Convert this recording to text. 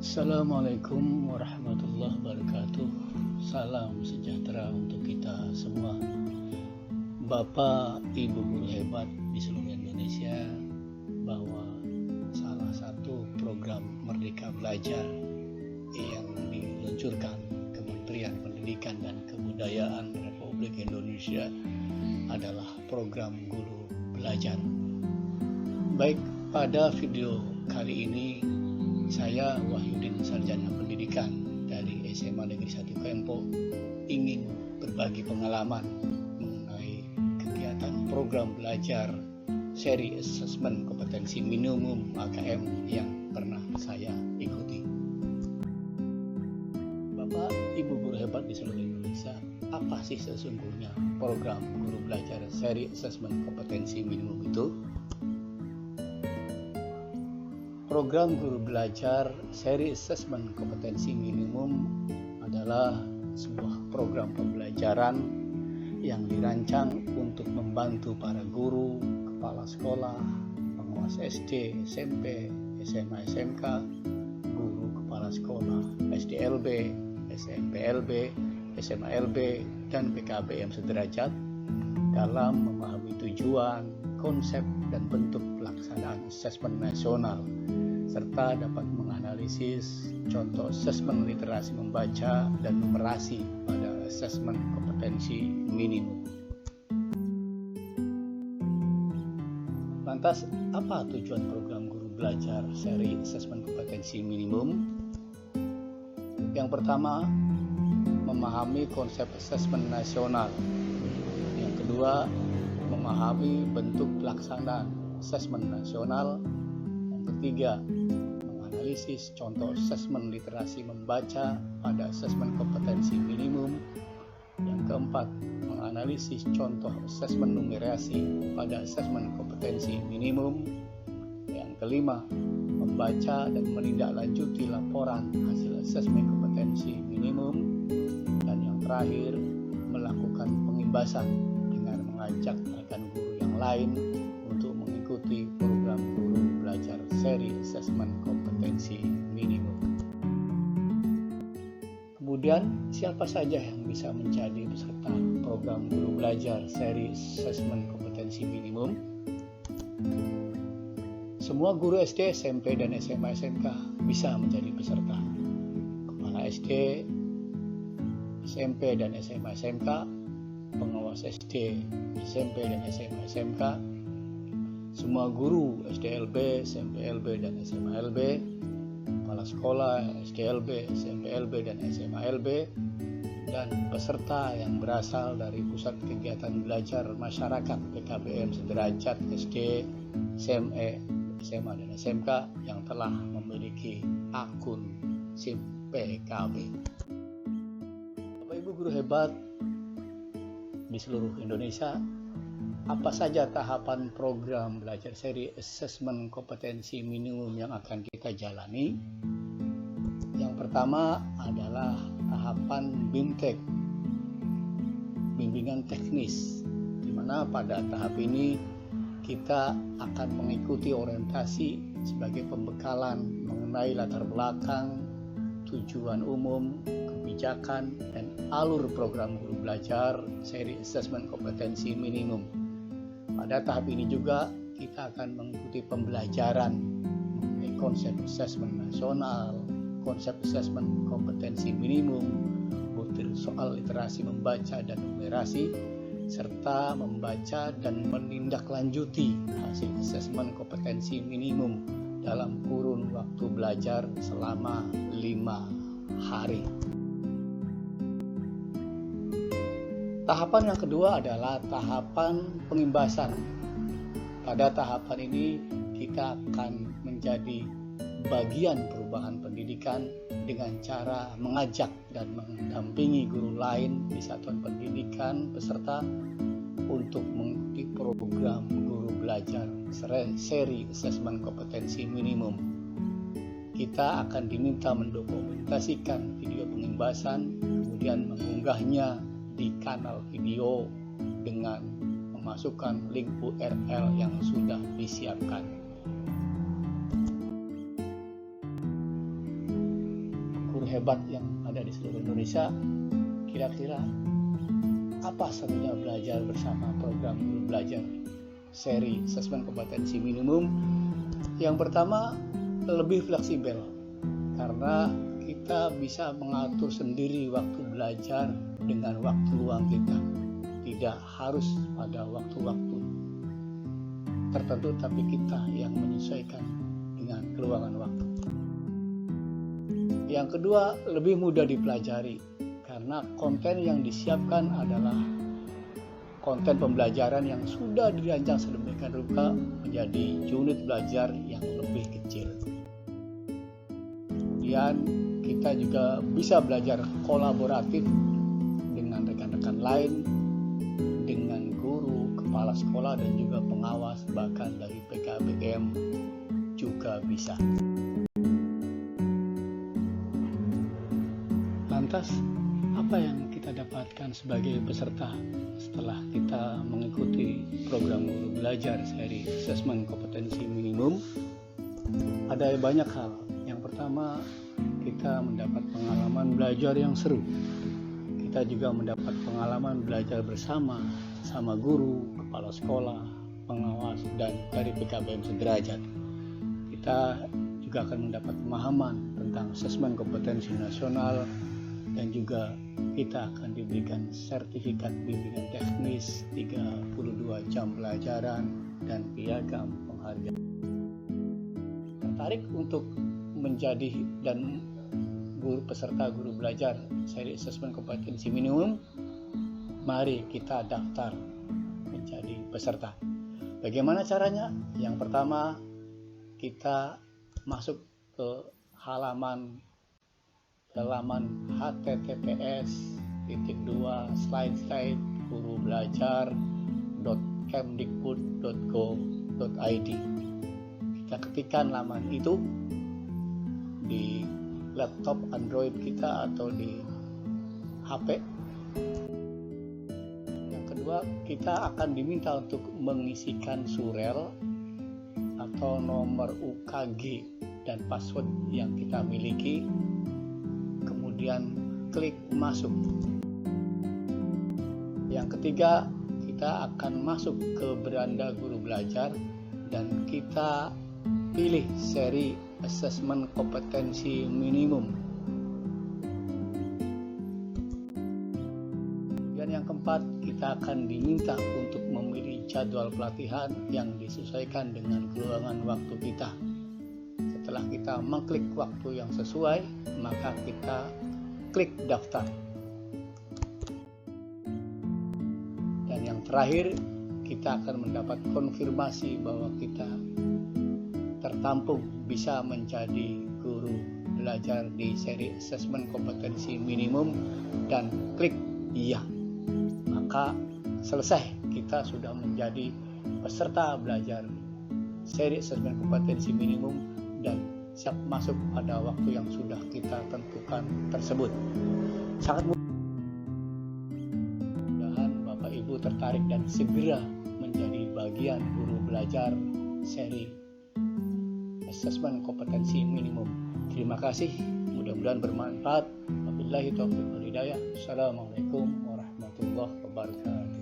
Assalamualaikum warahmatullahi wabarakatuh. Salam sejahtera untuk kita semua. Bapak, Ibu guru hebat di seluruh Indonesia, bahwa salah satu program Merdeka Belajar yang diluncurkan Kementerian Pendidikan dan Kebudayaan Republik Indonesia adalah program Guru Belajar. Baik, pada video kali ini saya Wahyudin, sarjana pendidikan dari SMA Negeri 1 Kempo, ingin berbagi pengalaman mengenai kegiatan program belajar seri asesmen kompetensi minimum AKM yang pernah saya ikuti. Bapak, Ibu guru hebat di seluruh Indonesia, apa sih sesungguhnya program guru belajar seri asesmen kompetensi minimum itu? Program Guru Belajar Seri Asesmen Kompetensi Minimum adalah sebuah program pembelajaran yang dirancang untuk membantu para guru, kepala sekolah, pengawas SD, SMP, SMA, SMK, guru kepala sekolah, SDLB, SMPLB, SMALB, dan PKBM sederajat dalam memahami tujuan, konsep, dan bentuk pelaksanaan asesmen nasional, serta dapat menganalisis contoh asesmen literasi membaca dan numerasi pada asesmen kompetensi minimum. Lantas, apa tujuan program Guru Belajar seri asesmen kompetensi minimum? Yang pertama, memahami konsep asesmen nasional. Yang kedua, memahami bentuk pelaksanaan asesmen nasional. Yang ketiga, menganalisis contoh asesmen literasi membaca pada asesmen kompetensi minimum. Yang keempat, menganalisis contoh asesmen numerasi pada asesmen kompetensi minimum. Yang kelima, membaca dan menindaklanjuti laporan hasil asesmen kompetensi minimum. Dan yang terakhir, melakukan pengimbasan dengan mengajak rekan guru yang lain untuk mengikuti program Guru Belajar seri asesmen kompetensi minimum. Kemudian, siapa saja yang bisa menjadi peserta program Guru Belajar seri asesmen kompetensi minimum? Semua guru SD, SMP, dan SMA SMK bisa menjadi peserta. Kepala SD, SMP, dan SMA SMK, pengawas SD, SMP, dan SMA SMK, semua guru SDLB, SMPLB, dan SMALB, kepala sekolah SDLB, SMPLB, dan SMALB, dan peserta yang berasal dari pusat kegiatan belajar masyarakat PKBM sederajat SD, SMA, dan SMK yang telah memiliki akun SIM PKB. Bapak Ibu guru hebat di seluruh Indonesia, apa saja tahapan program belajar seri asesmen kompetensi minimum yang akan kita jalani? Yang pertama adalah tahapan BIMTEK, bimbingan teknis, di mana pada tahap ini kita akan mengikuti orientasi sebagai pembekalan mengenai latar belakang, tujuan umum, kebijakan, dan alur program guru belajar seri asesmen kompetensi minimum. Pada tahap ini juga kita akan mengikuti pembelajaran mengenai konsep asesmen nasional, konsep asesmen kompetensi minimum, butir soal literasi membaca dan numerasi, serta membaca dan menindaklanjuti hasil asesmen kompetensi minimum dalam kurun waktu belajar selama 5 hari. Tahapan yang kedua adalah tahapan pengimbasan. Pada tahapan ini kita akan menjadi bagian perubahan pendidikan dengan cara mengajak dan mendampingi guru lain di satuan pendidikan peserta untuk mengikuti program Guru Belajar seri asesmen kompetensi minimum. Kita akan diminta mendokumentasikan video pengimbasan, kemudian mengunggahnya di kanal video dengan memasukkan link URL yang sudah disiapkan. hebat yang ada di seluruh Indonesia. Kira-kira apa serunya belajar bersama program Guru Belajar seri asesmen kompetensi minimum? Yang pertama, lebih fleksibel karena kita bisa mengatur sendiri waktu belajar dengan waktu luang kita. Tidak harus pada waktu-waktu tertentu, tapi kita yang menyesuaikan dengan keluangan waktu. Yang kedua, lebih mudah dipelajari karena konten yang disiapkan adalah konten pembelajaran yang sudah dirancang sedemikian rupa menjadi unit belajar yang lebih kecil. Kemudian kita juga bisa belajar kolaboratif dengan rekan-rekan lain, dengan guru, kepala sekolah, dan juga pengawas, bahkan dari PKBM juga bisa. Lantas, apa yang kita dapatkan sebagai peserta setelah kita mengikuti program Guru Belajar seri asesmen kompetensi minimum? Ada banyak hal. Yang pertama, kita mendapat pengalaman belajar yang seru. Kita juga mendapat pengalaman belajar bersama guru, kepala sekolah, pengawas, dan dari PKBM sederajat. Kita juga akan mendapat pemahaman tentang asesmen kompetensi nasional, dan juga kita akan diberikan sertifikat bimbingan teknis 32 jam pelajaran dan piagam penghargaan. Tertarik untuk menjadi dan peserta Guru Belajar seri asesmen kompetensi minimum? Mari kita daftar menjadi peserta. Bagaimana caranya? Yang pertama, kita masuk ke halaman https://gurubelajar.kemdikbud.go.id. Kita ketikkan laman itu di laptop Android kita atau di HP. Yang kedua, kita akan diminta untuk mengisikan surel atau nomor UKG dan password yang kita miliki. Kemudian klik masuk. Yang ketiga, kita akan masuk ke beranda Guru Belajar dan kita pilih seri asesmen kompetensi minimum. Dan yang keempat, kita akan diminta untuk memilih jadwal pelatihan yang disesuaikan dengan keluangan waktu kita. Setelah kita mengklik waktu yang sesuai, maka kita klik daftar. Dan yang terakhir, kita akan mendapat konfirmasi bahwa kita tertampung bisa menjadi guru belajar di seri asesmen kompetensi minimum dan klik iya. Maka selesai, kita sudah menjadi peserta belajar seri asesmen kompetensi minimum dan siap masuk pada waktu yang sudah kita tentukan tersebut. Sangat mudah-mudahan Bapak Ibu tertarik dan segera menjadi bagian guru belajar seri asesmen kompetensi minimum. Terima kasih, mudah-mudahan bermanfaat. Wabillahi taufiq wal hidayah. Assalamualaikum warahmatullahi wabarakatuh.